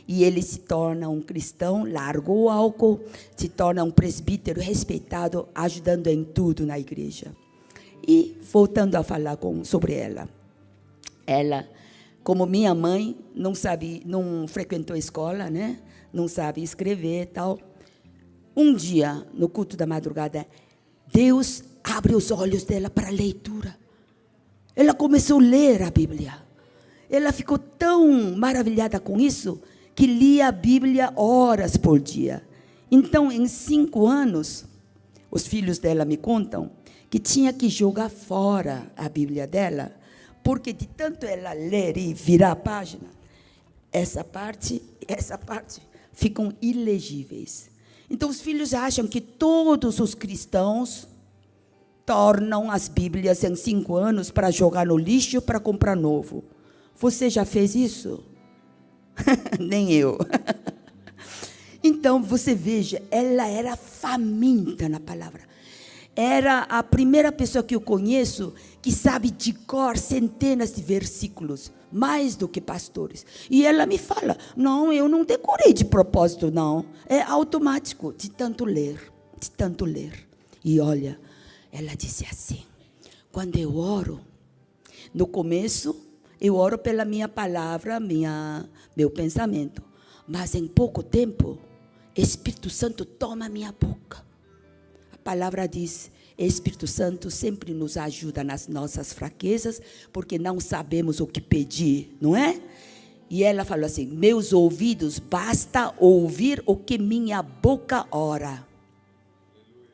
S1: E ele se torna um cristão, largou o álcool, se torna um presbítero respeitado, ajudando em tudo na igreja. E voltando a falar sobre ela. Ela, como minha mãe, não frequentou a escola, né? Não sabe escrever e tal. Um dia, no culto da madrugada, Deus abre os olhos dela para a leitura. Ela começou a ler a Bíblia. Ela ficou tão maravilhada com isso, que lia a Bíblia horas por dia. Então, em 5 anos, os filhos dela me contam que tinha que jogar fora a Bíblia dela, porque de tanto ela ler e virar a página, essa parte ficam ilegíveis. Então, os filhos acham que todos os cristãos tornam as Bíblias em 5 anos para jogar no lixo, para comprar novo. Você já fez isso? Nem eu. Então, você veja, ela era faminta na palavra. Era a primeira pessoa que eu conheço que sabe de cor centenas de versículos, mais do que pastores. E ela me fala, não, eu não decorei de propósito, não. É automático, de tanto ler, de tanto ler. E olha, ela disse assim, quando eu oro, no começo, eu oro pela minha palavra, meu pensamento. Mas em pouco tempo, Espírito Santo toma minha boca. A palavra diz, Espírito Santo sempre nos ajuda nas nossas fraquezas, porque não sabemos o que pedir, não é? E ela falou assim, meus ouvidos basta ouvir o que minha boca ora.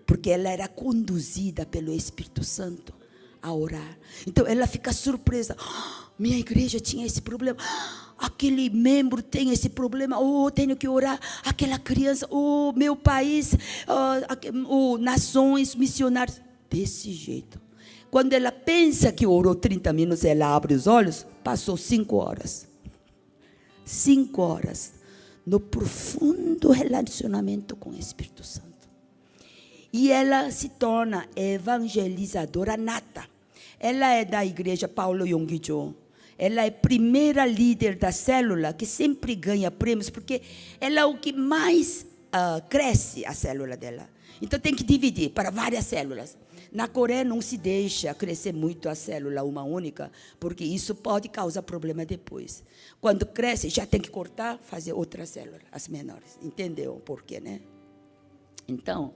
S1: Porque ela era conduzida pelo Espírito Santo a orar. Então ela fica surpresa, minha igreja tinha esse problema, aquele membro tem esse problema, tenho que orar, aquela criança, meu país, nações, missionários, desse jeito. Quando ela pensa que orou 30 minutos, ela abre os olhos, passou 5 horas. 5 horas no profundo relacionamento com o Espírito Santo. E ela se torna evangelizadora nata. Ela é da igreja Paulo Yonggi-jo. Ela é a primeira líder da célula que sempre ganha prêmios, porque ela é o que mais cresce, a célula dela. Então tem que dividir para várias células. Na Coreia não se deixa crescer muito a célula, uma única, porque isso pode causar problema depois. Quando cresce, já tem que cortar, fazer outra célula, as menores. Entendeu por quê, né? Então,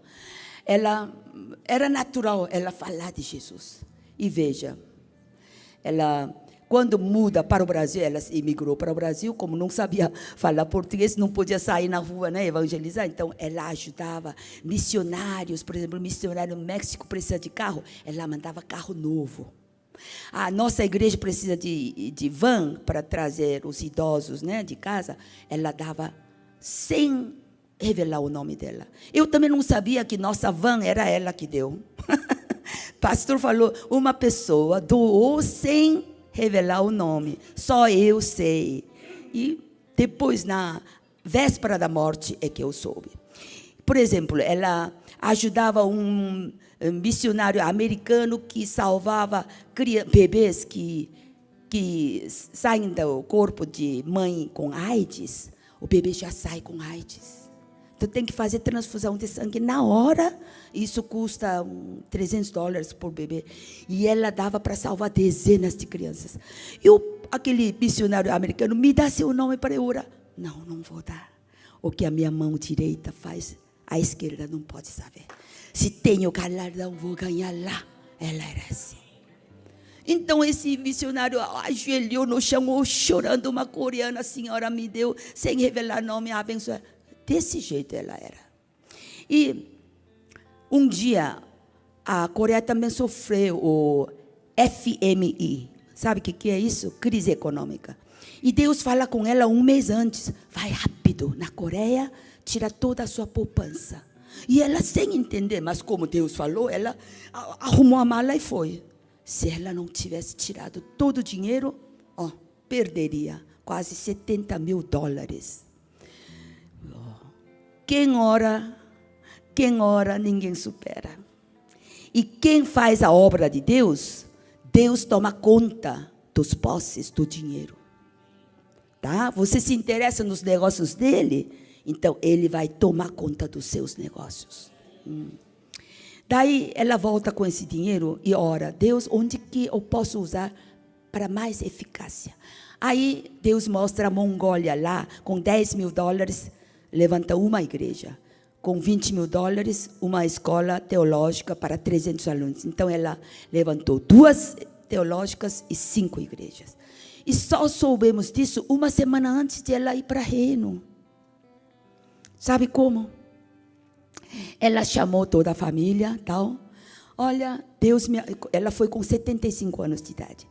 S1: ela era natural ela falar de Jesus. E veja, ela, quando muda para o Brasil, ela imigrou para o Brasil, como não sabia falar português, não podia sair na rua, né, evangelizar. Então, ela ajudava missionários, por exemplo, missionário no México precisa de carro, ela mandava carro novo. A nossa igreja precisa de van para trazer os idosos, né, de casa, ela dava sem revelar o nome dela. Eu também não sabia que nossa van era ela que deu. Pastor falou, uma pessoa doou sem revelar o nome, só eu sei. E depois, na véspera da morte, é que eu soube. Por exemplo, ela ajudava um missionário americano que salvava bebês que saem do corpo de mãe com AIDS. O bebê já sai com AIDS. Então tem que fazer transfusão de sangue na hora. Isso custa $300 por bebê. E ela dava para salvar dezenas de crianças. E aquele missionário americano, me dá seu nome para eu orar. Não, não vou dar. O que a minha mão direita faz, a esquerda não pode saber. Se tenho galardão, vou ganhar lá. Ela era assim. Então esse missionário ajoelhou no chão, chorando, uma coreana, a senhora me deu, sem revelar nome, abençoar. Desse jeito ela era. E um dia, a Coreia também sofreu o FMI. Sabe o que é isso? Crise econômica. E Deus fala com ela 1 mês antes. Vai rápido na Coreia, tira toda a sua poupança. E ela, sem entender, mas como Deus falou, ela arrumou a mala e foi. Se ela não tivesse tirado todo o dinheiro, perderia quase $70 mil. Quem ora, ninguém supera. E quem faz a obra de Deus, Deus toma conta dos posses do dinheiro. Tá? Você se interessa nos negócios dele, então ele vai tomar conta dos seus negócios. Daí ela volta com esse dinheiro e ora, Deus, onde que eu posso usar para mais eficácia? Aí Deus mostra a Mongólia lá, com $10 mil, levanta uma igreja. com $20 mil, uma escola teológica para 300 alunos. Então, ela levantou 2 teológicas e 5 igrejas. E só soubemos disso uma semana antes de ela ir para Reino. Sabe como? Ela chamou toda a família, tal. Olha, ela foi com 75 anos de idade.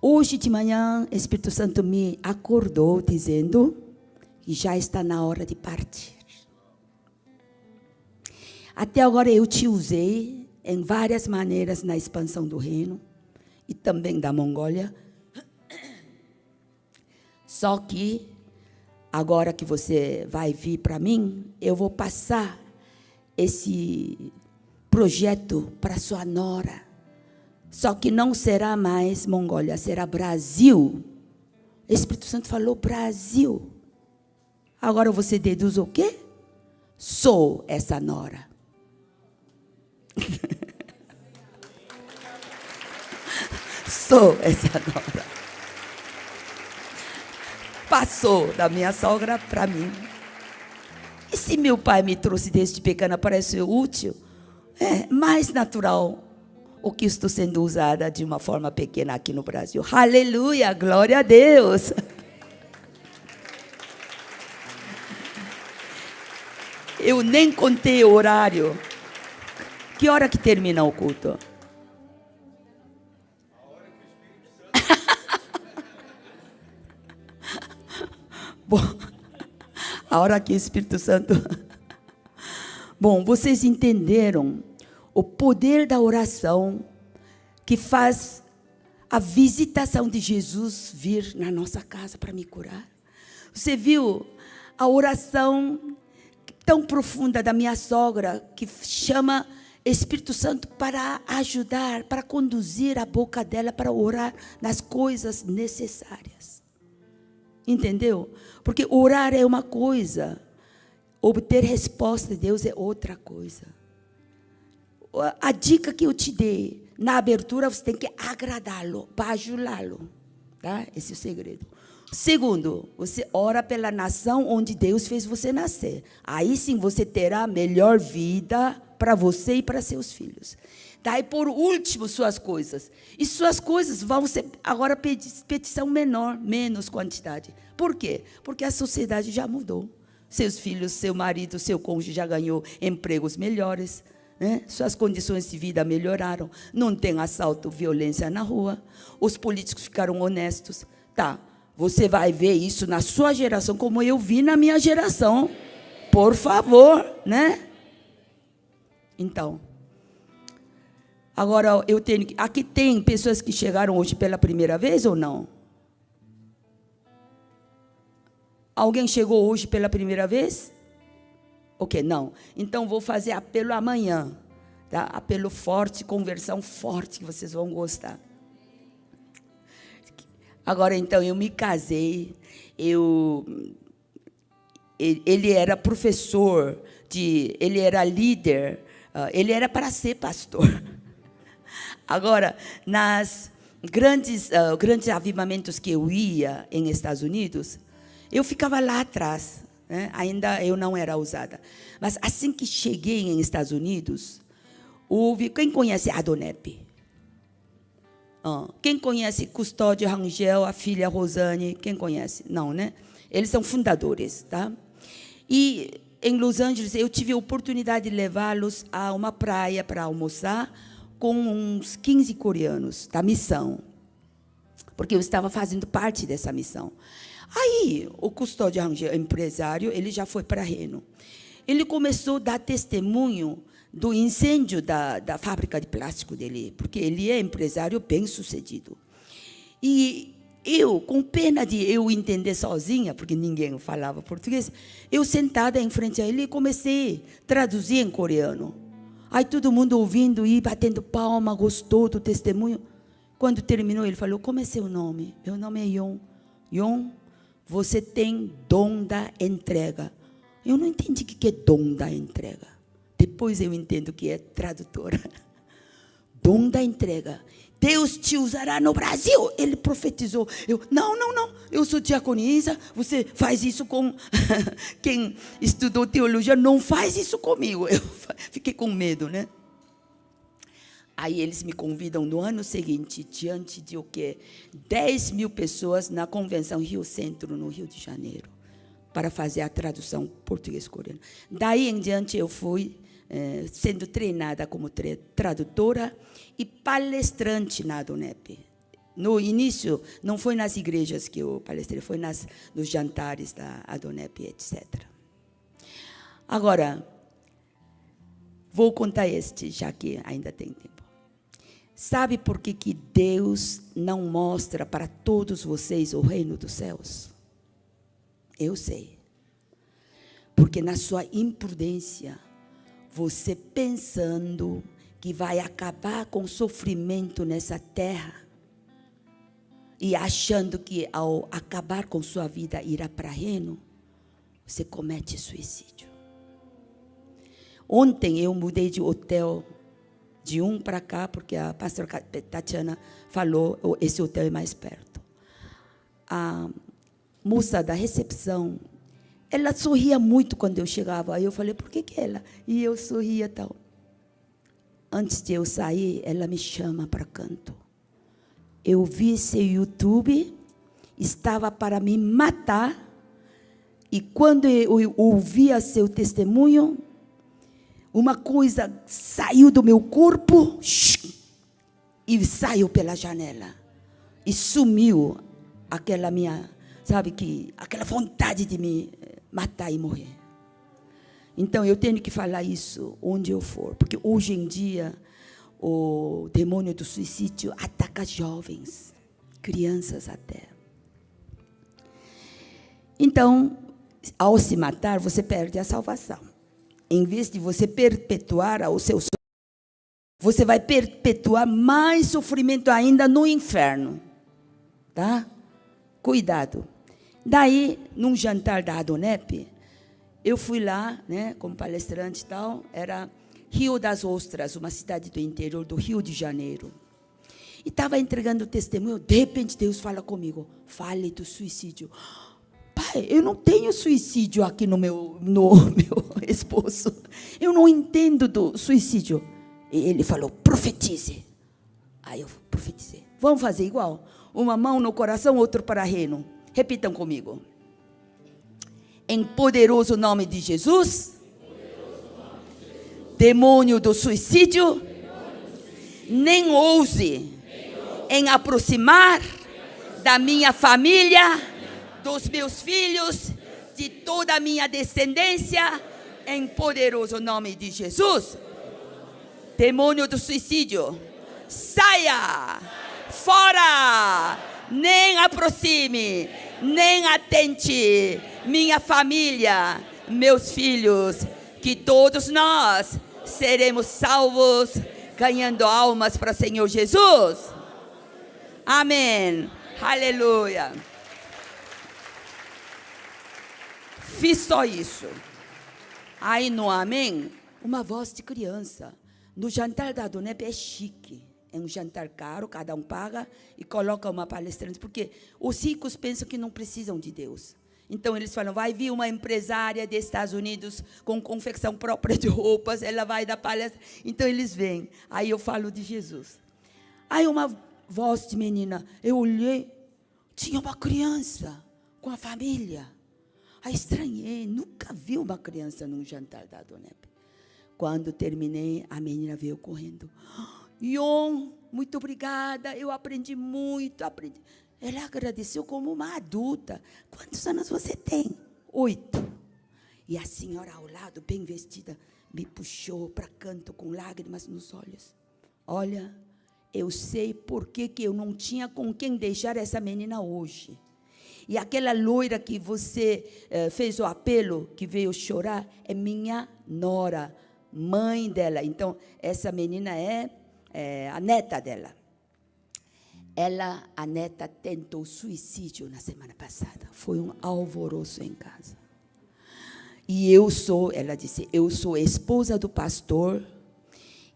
S1: Hoje de manhã, o Espírito Santo me acordou dizendo que já está na hora de partir. Até agora eu te usei em várias maneiras na expansão do reino e também da Mongólia. Só que, agora que você vai vir para mim, eu vou passar esse projeto para sua nora. Só que não será mais Mongólia, será Brasil. O Espírito Santo falou Brasil. Agora você deduz o quê? Sou essa nora. Sou essa nora. Passou da minha sogra para mim. E se meu pai me trouxe desde pequena para ser útil, é mais natural o que estou sendo usada de uma forma pequena aqui no Brasil. Aleluia, glória a Deus. Eu nem contei o horário. Que hora que termina o culto? Bom, a hora que o Espírito Santo... Bom, vocês entenderam o poder da oração que faz a visitação de Jesus vir na nossa casa para me curar? Você viu a oração tão profunda da minha sogra, que chama Espírito Santo para ajudar, para conduzir a boca dela para orar nas coisas necessárias. Entendeu? Porque orar é uma coisa, obter resposta de Deus é outra coisa. A dica que eu te dei, na abertura você tem que agradá-lo, bajulá-lo. Tá? Esse é o segredo. Segundo, você ora pela nação onde Deus fez você nascer. Aí sim você terá a melhor vida para você e para seus filhos. Daí, por último, suas coisas. E suas coisas vão ser agora petição menor, menos quantidade. Por quê? Porque a sociedade já mudou. Seus filhos, seu marido, seu cônjuge já ganhou empregos melhores, né? Suas condições de vida melhoraram. Não tem assalto, violência na rua. Os políticos ficaram honestos. Tá, você vai ver isso na sua geração, como eu vi na minha geração. Por favor, né? Então, agora eu tenho que... Aqui tem pessoas que chegaram hoje pela primeira vez ou não? Alguém chegou hoje pela primeira vez? Ok, não. Então, vou fazer apelo amanhã. Tá? Apelo forte, conversão forte, que vocês vão gostar. Agora, então, eu me casei. Ele era professor, ele era líder, ele era para ser pastor. Agora, nas grandes avivamentos que eu ia em Estados Unidos, eu ficava lá atrás, né? Ainda eu não era usada. Mas assim que cheguei em Estados Unidos, quem conhece Adonep? Quem conhece Custódio Rangel, a filha Rosane? Quem conhece? Não, né? Eles são fundadores, tá? E em Los Angeles eu tive a oportunidade de levá-los a uma praia para almoçar com uns 15 coreanos da missão, porque eu estava fazendo parte dessa missão. Aí, o Custódio Rangel, empresário, ele já foi para Reno. Ele começou a dar testemunho do incêndio da fábrica de plástico dele, porque ele é empresário bem-sucedido. E eu, com pena de eu entender sozinha, porque ninguém falava português, eu sentada em frente a ele e comecei a traduzir em coreano. Aí todo mundo ouvindo e batendo palma, gostou do testemunho. Quando terminou, ele falou: como é seu nome? Meu nome é Yon. Yon, você tem dom da entrega. Eu não entendi o que é dom da entrega. Depois eu entendo que é tradutora. Dom da entrega. Deus te usará no Brasil. Ele profetizou. Eu, não. eu sou diaconisa, você faz isso com quem estudou teologia, não faz isso comigo. Eu fiquei com medo, né? Aí eles me convidam no ano seguinte, diante de o quê? 10 mil pessoas na Convenção Rio Centro, no Rio de Janeiro, para fazer a tradução português-coreano. Daí em diante eu fui sendo treinada como tradutora e palestrante na ADONEP. No início, não foi nas igrejas que eu palestrei, foi nos jantares da ADONEP, etc. Agora, vou contar já que ainda tem tempo. Sabe por que Deus não mostra para todos vocês o reino dos céus? Eu sei. Porque na sua imprudência, você pensando que vai acabar com o sofrimento nessa terra, e achando que ao acabar com sua vida irá para o reino, você comete suicídio. Ontem eu mudei de hotel de um para cá, porque a pastora Tatiana falou, esse hotel é mais perto. A moça da recepção, ela sorria muito quando eu chegava. Aí eu falei, por que ela? E eu sorria tal. Antes de eu sair, ela me chama para canto. Eu vi seu YouTube, estava para me matar, e quando eu ouvia seu testemunho, uma coisa saiu do meu corpo e saiu pela janela. E sumiu aquela minha, aquela vontade de me matar e morrer. Então, eu tenho que falar isso onde eu for. Porque hoje em dia, o demônio do suicídio ataca jovens, crianças até. Então, ao se matar, você perde a salvação. Em vez de você perpetuar o seu sofrimento, você vai perpetuar mais sofrimento ainda no inferno. Tá? Cuidado. Daí, num jantar da ADONEP, eu fui lá, né, como palestrante e tal, era Rio das Ostras, uma cidade do interior do Rio de Janeiro. E estava entregando testemunho, de repente Deus fala comigo, fale do suicídio. Pai, eu não tenho suicídio aqui no meu esposo. Eu não entendo do suicídio. E ele falou, profetize. Aí eu profetizei. Vamos fazer igual? Uma mão no coração, outra para reino. Repitam comigo. Em poderoso nome de Jesus, demônio do suicídio, nem ouse em aproximar da minha família, dos meus filhos, de toda a minha descendência, em poderoso nome de Jesus. Demônio do suicídio, saia, fora, nem aproxime, nem atente minha família, meus filhos, que todos nós seremos salvos, ganhando almas para o Senhor Jesus. Amém. Aleluia. Fiz só isso. Aí no amém, uma voz de criança. No jantar da ADONEP é chique. É um jantar caro, cada um paga e coloca uma palestrante. Porque os ricos pensam que não precisam de Deus. Então eles falam, vai vir uma empresária dos Estados Unidos com confecção própria de roupas, ela vai dar palestra. Então eles vêm. Aí eu falo de Jesus. Aí uma voz de menina, eu olhei, tinha uma criança com a família. Aí estranhei, nunca vi uma criança num jantar da ADONEP. Quando terminei, a menina veio correndo. Yon, muito obrigada, eu aprendi muito. Ela agradeceu como uma adulta. Quantos anos você tem? 8. E a senhora ao lado, bem vestida, me puxou para canto com lágrimas nos olhos. Olha, eu sei por que eu não tinha com quem deixar essa menina hoje. E aquela loira que você fez o apelo, que veio chorar, é minha nora, mãe dela. Então, essa menina é a neta dela. A neta tentou suicídio na semana passada. Foi um alvoroço em casa. E ela disse, eu sou esposa do pastor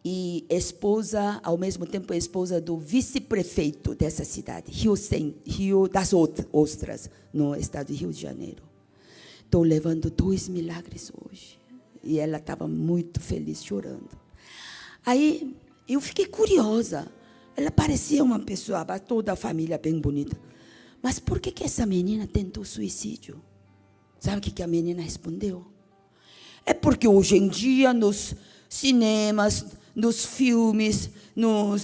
S1: e esposa, ao mesmo tempo esposa do vice-prefeito dessa cidade, Rio das Ostras, no estado de Rio de Janeiro. Estou levando 2 milagres hoje. E ela estava muito feliz, chorando. Aí, eu fiquei curiosa. Ela parecia uma pessoa, toda a família bem bonita. Mas por que essa menina tentou suicídio? Sabe o que a menina respondeu? É porque hoje em dia, nos cinemas, nos filmes,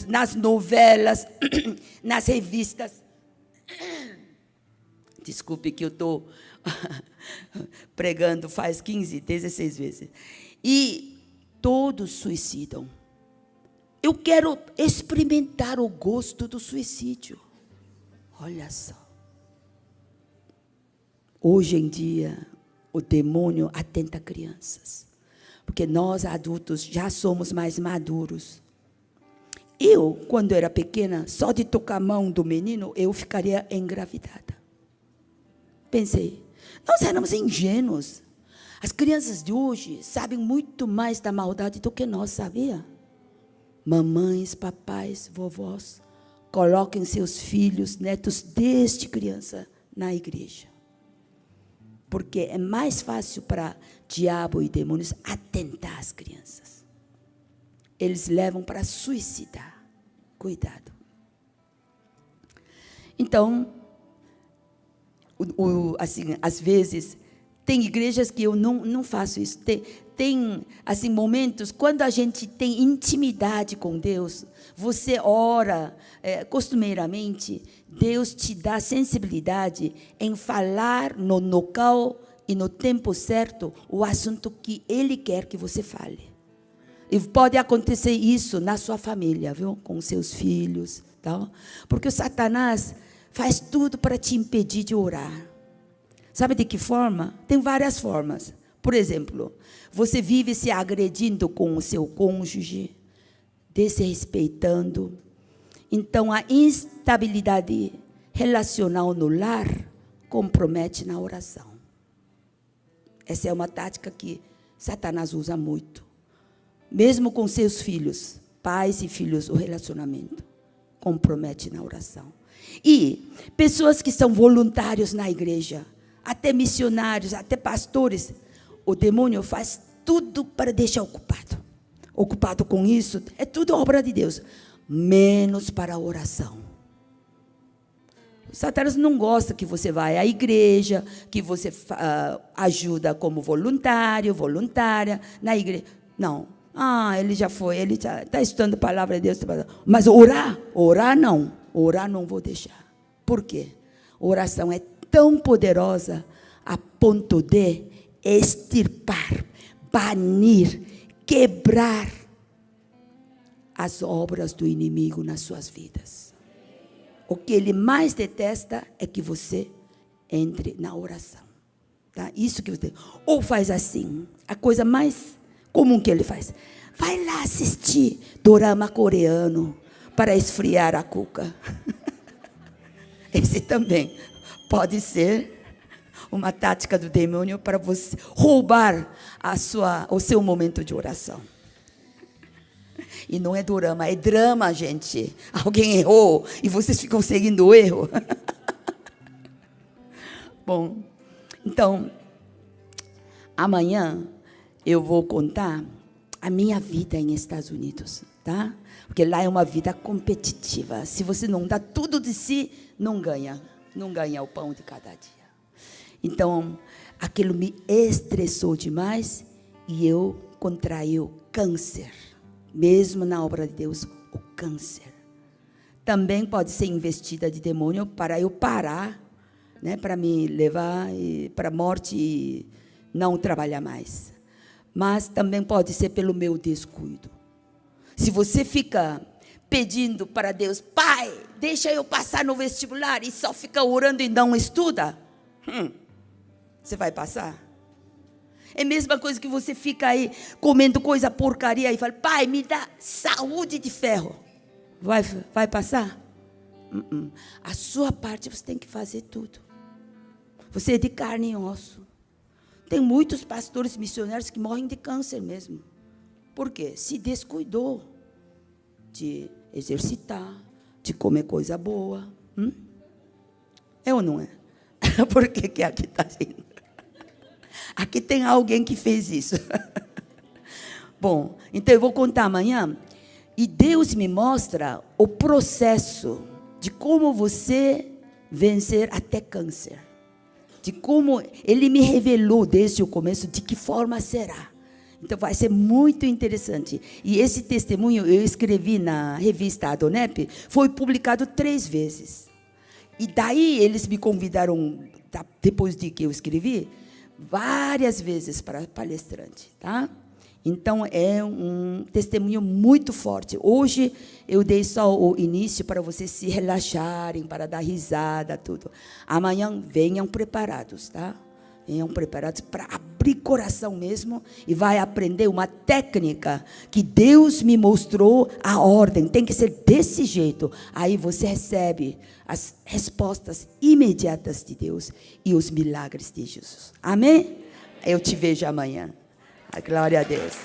S1: nas novelas, nas revistas. Desculpe que eu estou pregando faz 15, 16 vezes. E todos suicidam. Eu quero experimentar o gosto do suicídio. Olha só. Hoje em dia, o demônio atenta crianças. Porque nós, adultos, já somos mais maduros. Eu, quando era pequena, só de tocar a mão do menino, eu ficaria engravidada. Pensei, nós éramos ingênuos. As crianças de hoje sabem muito mais da maldade do que nós, sabia? Mamães, papais, vovós, coloquem seus filhos, netos, desde criança, na igreja. Porque é mais fácil para diabo e demônios atentar as crianças. Eles levam para suicidar. Cuidado. Então, assim, às vezes, tem igrejas que eu não faço isso. Tem assim, momentos, quando a gente tem intimidade com Deus, você ora, costumeiramente, Deus te dá sensibilidade em falar no local e no tempo certo o assunto que Ele quer que você fale. E pode acontecer isso na sua família, viu? Com seus filhos, tal. Porque o Satanás faz tudo para te impedir de orar. Sabe de que forma? Tem várias formas. Por exemplo, você vive se agredindo com o seu cônjuge, desrespeitando. Então, a instabilidade relacional no lar compromete na oração. Essa é uma tática que Satanás usa muito. Mesmo com seus filhos, pais e filhos, o relacionamento compromete na oração. E pessoas que são voluntários na igreja, até missionários, até pastores, o demônio faz tudo para deixar ocupado. Ocupado com isso, é tudo obra de Deus, menos para a oração. Satanás não gosta que você vá à igreja, que você ajuda como voluntário, voluntária na igreja. Não. Ele já foi, ele já está estudando a palavra de Deus. Mas orar não vou deixar. Por quê? Oração é tão poderosa a ponto de extirpar, banir, quebrar as obras do inimigo nas suas vidas. O que ele mais detesta é que você entre na oração. Tá? Isso que você... Ou faz assim, a coisa mais comum que ele faz. Vai lá assistir dorama coreano para esfriar a cuca. Esse também pode ser uma tática do demônio para você roubar o seu momento de oração. E não é dorama, é drama, gente. Alguém errou e vocês ficam seguindo o erro. Bom, então, amanhã eu vou contar a minha vida nos Estados Unidos, tá? Porque lá é uma vida competitiva. Se você não dá tudo de si, não ganha o pão de cada dia. Então, aquilo me estressou demais e eu contraí o câncer. Mesmo na obra de Deus, o câncer. Também pode ser investida de demônio para eu parar, né, para me levar para a morte e não trabalhar mais. Mas também pode ser pelo meu descuido. Se você fica pedindo para Deus, Pai, deixa eu passar no vestibular, e só fica orando e não estuda, você vai passar? É a mesma coisa que você fica aí comendo coisa porcaria e fala, Pai, me dá saúde de ferro. Vai passar? A sua parte você tem que fazer tudo. Você é de carne e osso. Tem muitos pastores missionários que morrem de câncer mesmo. Por quê? Se descuidou de exercitar, de comer coisa boa. É ou não é? Por que aqui está rindo? Aqui tem alguém que fez isso. Bom, então eu vou contar amanhã. E Deus me mostra o processo de como você vencer até câncer. De como Ele me revelou desde o começo de que forma será. Então vai ser muito interessante. E esse testemunho eu escrevi na revista Adonep, foi publicado 3 vezes. E daí eles me convidaram, depois de que eu escrevi, várias vezes para palestrante, tá? Então é um testemunho muito forte. Hoje eu dei só o início para vocês se relaxarem, para dar risada, tudo. Amanhã venham preparados, tá? Venham preparados para abrir coração mesmo e vai aprender uma técnica que Deus me mostrou, a ordem, tem que ser desse jeito. Aí você recebe as respostas imediatas de Deus e os milagres de Jesus. Amém? Eu te vejo amanhã. A glória a Deus.